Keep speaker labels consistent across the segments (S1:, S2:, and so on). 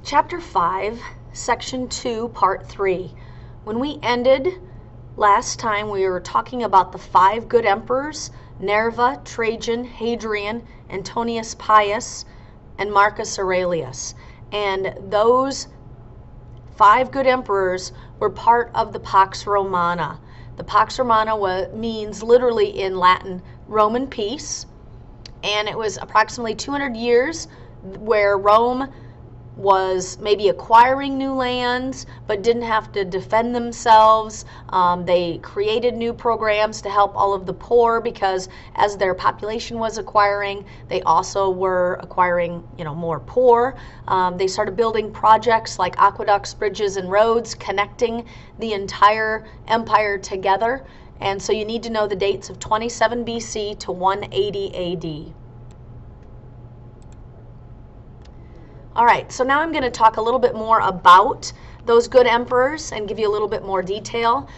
S1: Chapter 5, Section 2, Part 3. When we ended last time, we were talking about the 5 good emperors: Nerva, Trajan, Hadrian, Antonius Pius, and Marcus Aurelius. And those 5 good emperors were part of the Pax Romana. The Pax Romana means literally in Latin Roman peace, and it was approximately 200 years where Rome was maybe acquiring new lands but didn't have to defend themselves. They created new programs to help all of the poor, because as their population was acquiring, they also were acquiring, more poor. They started building projects like aqueducts, bridges, and roads connecting the entire empire together. And so you need to know the dates of 27 BC to 180 AD. All right, so now I'm going to talk a little bit more about those good emperors and give you a little bit more detail.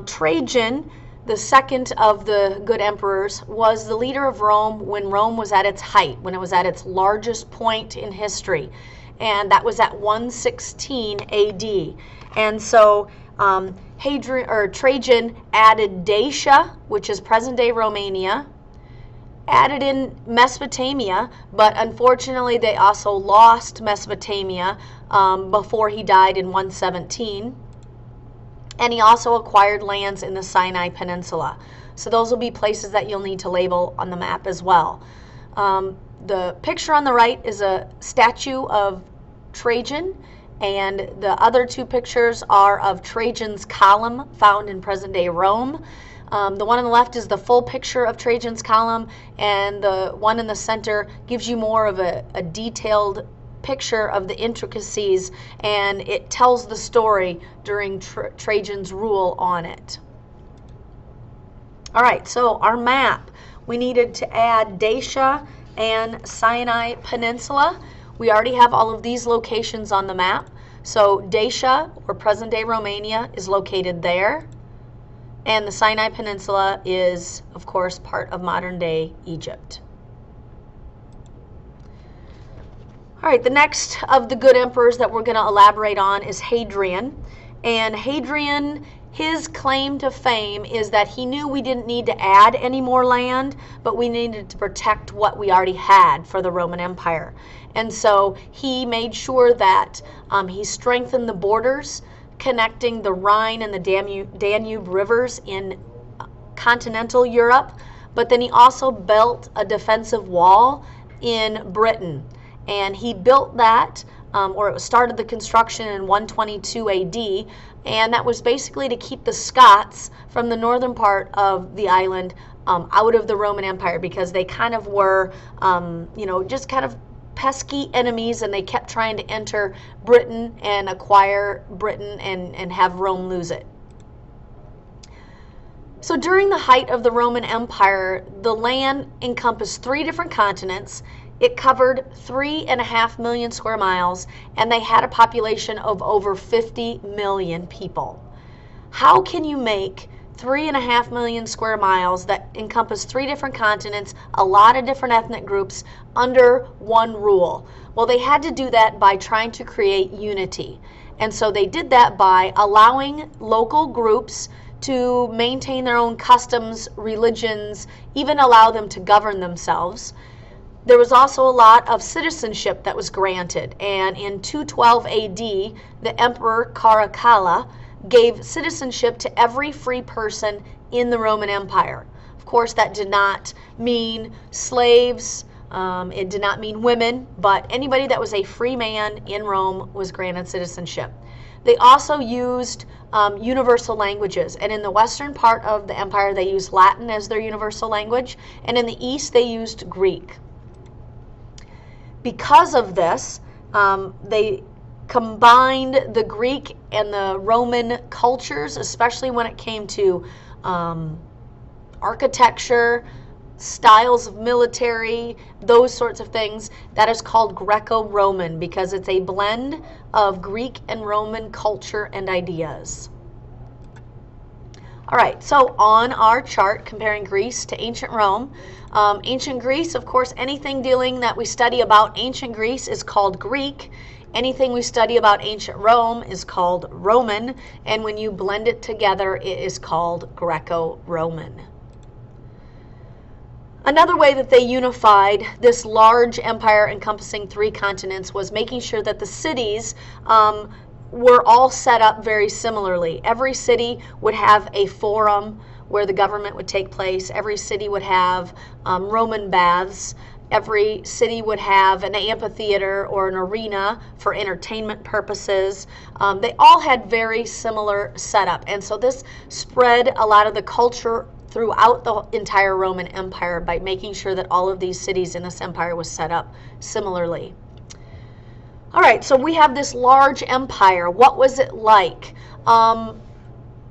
S1: Trajan, the second of the good emperors, was the leader of Rome when Rome was at its height, when it was at its largest point in history, and that was at 116 AD. And so Trajan added Dacia, which is present-day Romania, added in Mesopotamia, but unfortunately they also lost Mesopotamia before he died in 117. And he also acquired lands in the Sinai Peninsula. So those will be places that you'll need to label on the map as well. The picture on the right is a statue of Trajan, and the other 2 pictures are of Trajan's column found in present-day Rome. The one on the left is the full picture of Trajan's column, and the one in the center gives you more of a detailed picture of the intricacies, and it tells the story during Trajan's rule on it. All right, so our map, we needed to add Dacia and Sinai Peninsula. We already have all of these locations on the map. So Dacia, or present-day Romania, is located there. And the Sinai Peninsula is, of course, part of modern-day Egypt. All right, the next of the good emperors that we're going to elaborate on is Hadrian. And Hadrian, his claim to fame is that he knew we didn't need to add any more land, but we needed to protect what we already had for the Roman Empire. And so he made sure that he strengthened the borders connecting the Rhine and the Danube rivers in continental Europe, but then he also built a defensive wall in Britain. And he built that, or it started the construction in 122 AD, and that was basically to keep the Scots from the northern part of the island out of the Roman Empire, because they kind of were, just kind of pesky enemies, and they kept trying to enter Britain and acquire Britain and have Rome lose it. So during the height of the Roman Empire, the land encompassed 3 different continents. It covered 3.5 million square miles, and they had a population of over 50 million people. How can you make 3.5 million square miles that encompass 3 different continents, a lot of different ethnic groups, under one rule? Well, they had to do that by trying to create unity. And so they did that by allowing local groups to maintain their own customs, religions, even allow them to govern themselves. There was also a lot of citizenship that was granted. And in 212 AD, the Emperor Caracalla gave citizenship to every free person in the Roman Empire. Of course, that did not mean slaves, it did not mean women, but anybody that was a free man in Rome was granted citizenship. They also used universal languages, and in the western part of the empire they used Latin as their universal language, and in the east they used Greek. Because of this, they combined the Greek and the Roman cultures, especially when it came to architecture, styles of military, those sorts of things. That is called Greco-Roman, because it's a blend of Greek and Roman culture and ideas. All right, so on our chart comparing Greece to ancient Rome, ancient Greece, of course, anything dealing that we study about ancient Greece is called Greek. Anything we study about ancient Rome is called Roman, and when you blend it together, it is called Greco-Roman. Another way that they unified this large empire encompassing 3 continents was making sure that the cities were all set up very similarly. Every city would have a forum where the government would take place. Every city would have Roman baths. Every city would have an amphitheater or an arena for entertainment purposes. They all had very similar setup, and so this spread a lot of the culture throughout the entire Roman Empire by making sure that all of these cities in this empire was set up similarly. All right, so we have this large empire. What was it like?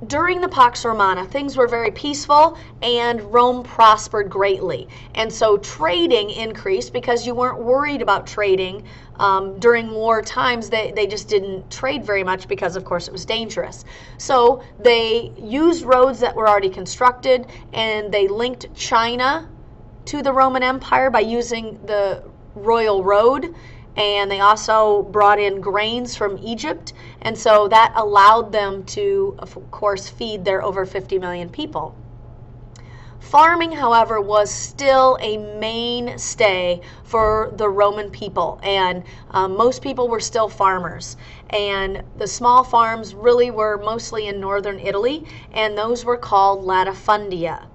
S1: During the Pax Romana, things were very peaceful and Rome prospered greatly. And so trading increased because you weren't worried about trading. During war times, they just didn't trade very much because, of course, it was dangerous. So they used roads that were already constructed, and they linked China to the Roman Empire by using the Royal Road. And they also brought in grains from Egypt, and so that allowed them to, of course, feed their over 50 million people. Farming, however, was still a mainstay for the Roman people, and most people were still farmers. And the small farms really were mostly in northern Italy, and those were called latifundia.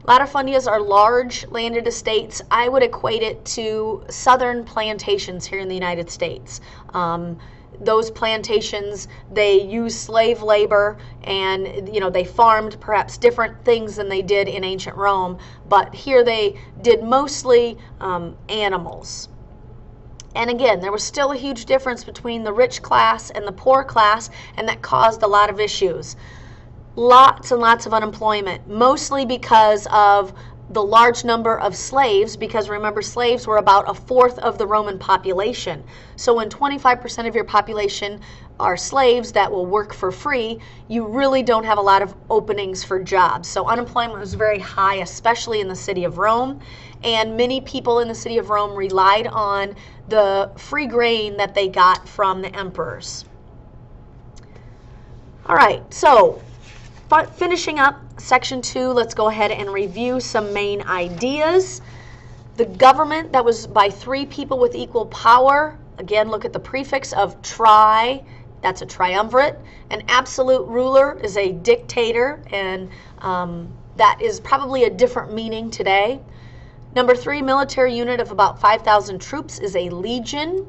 S1: Latifundias are large landed estates. I would equate it to southern plantations here in the United States. Those plantations, they used slave labor, and they farmed perhaps different things than they did in ancient Rome, but here they did mostly animals. And again, there was still a huge difference between the rich class and the poor class, and that caused a lot of issues. Lots and lots of unemployment, mostly because of the large number of slaves, because remember, slaves were about 1/4 of the Roman population. So when 25% of your population are slaves that will work for free, you really don't have a lot of openings for jobs. So unemployment was very high, especially in the city of Rome, and many people in the city of Rome relied on the free grain that they got from the emperors. All right, so finishing up section 2, let's go ahead and review some main ideas. The government that was by 3 people with equal power. Again, look at the prefix of tri. That's a triumvirate. An absolute ruler is a dictator, and that is probably a different meaning today. Number 3, military unit of about 5,000 troops is a legion.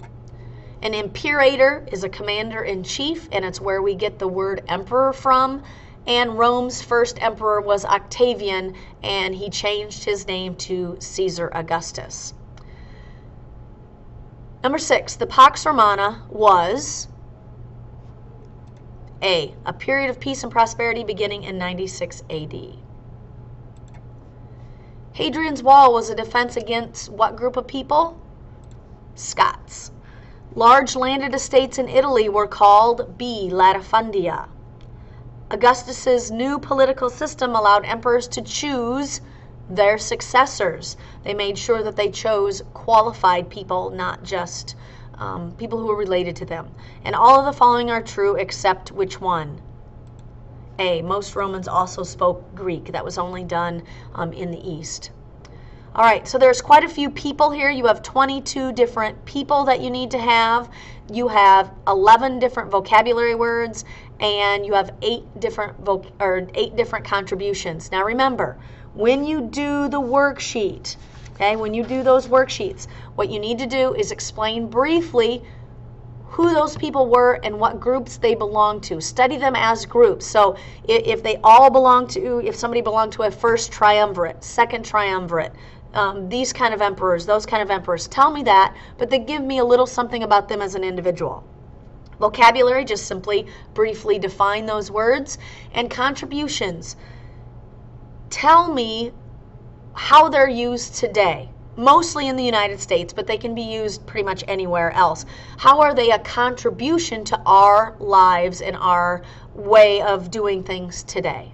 S1: An imperator is a commander-in-chief, and it's where we get the word emperor from. And Rome's first emperor was Octavian, and he changed his name to Caesar Augustus. Number 6, the Pax Romana was A period of peace and prosperity beginning in 96 AD. Hadrian's Wall was a defense against what group of people? Scots. Large landed estates in Italy were called B, latifundia. Augustus's new political system allowed emperors to choose their successors. They made sure that they chose qualified people, not just people who were related to them. And all of the following are true except which one? A, most Romans also spoke Greek. That was only done in the East. All right, so there's quite a few people here. You have 22 different people that you need to have. You have 11 different vocabulary words, and you have 8 different contributions. Now remember, when you do the worksheet, okay, when you do those worksheets, what you need to do is explain briefly who those people were and what groups they belong to. Study them as groups. So if they all belong to, if somebody belonged to a first triumvirate, second triumvirate, these kind of emperors, those kind of emperors, tell me that, but they give me a little something about them as an individual. Vocabulary, just simply briefly define those words. And contributions, tell me how they're used today. Mostly in the United States, but they can be used pretty much anywhere else. How are they a contribution to our lives and our way of doing things today?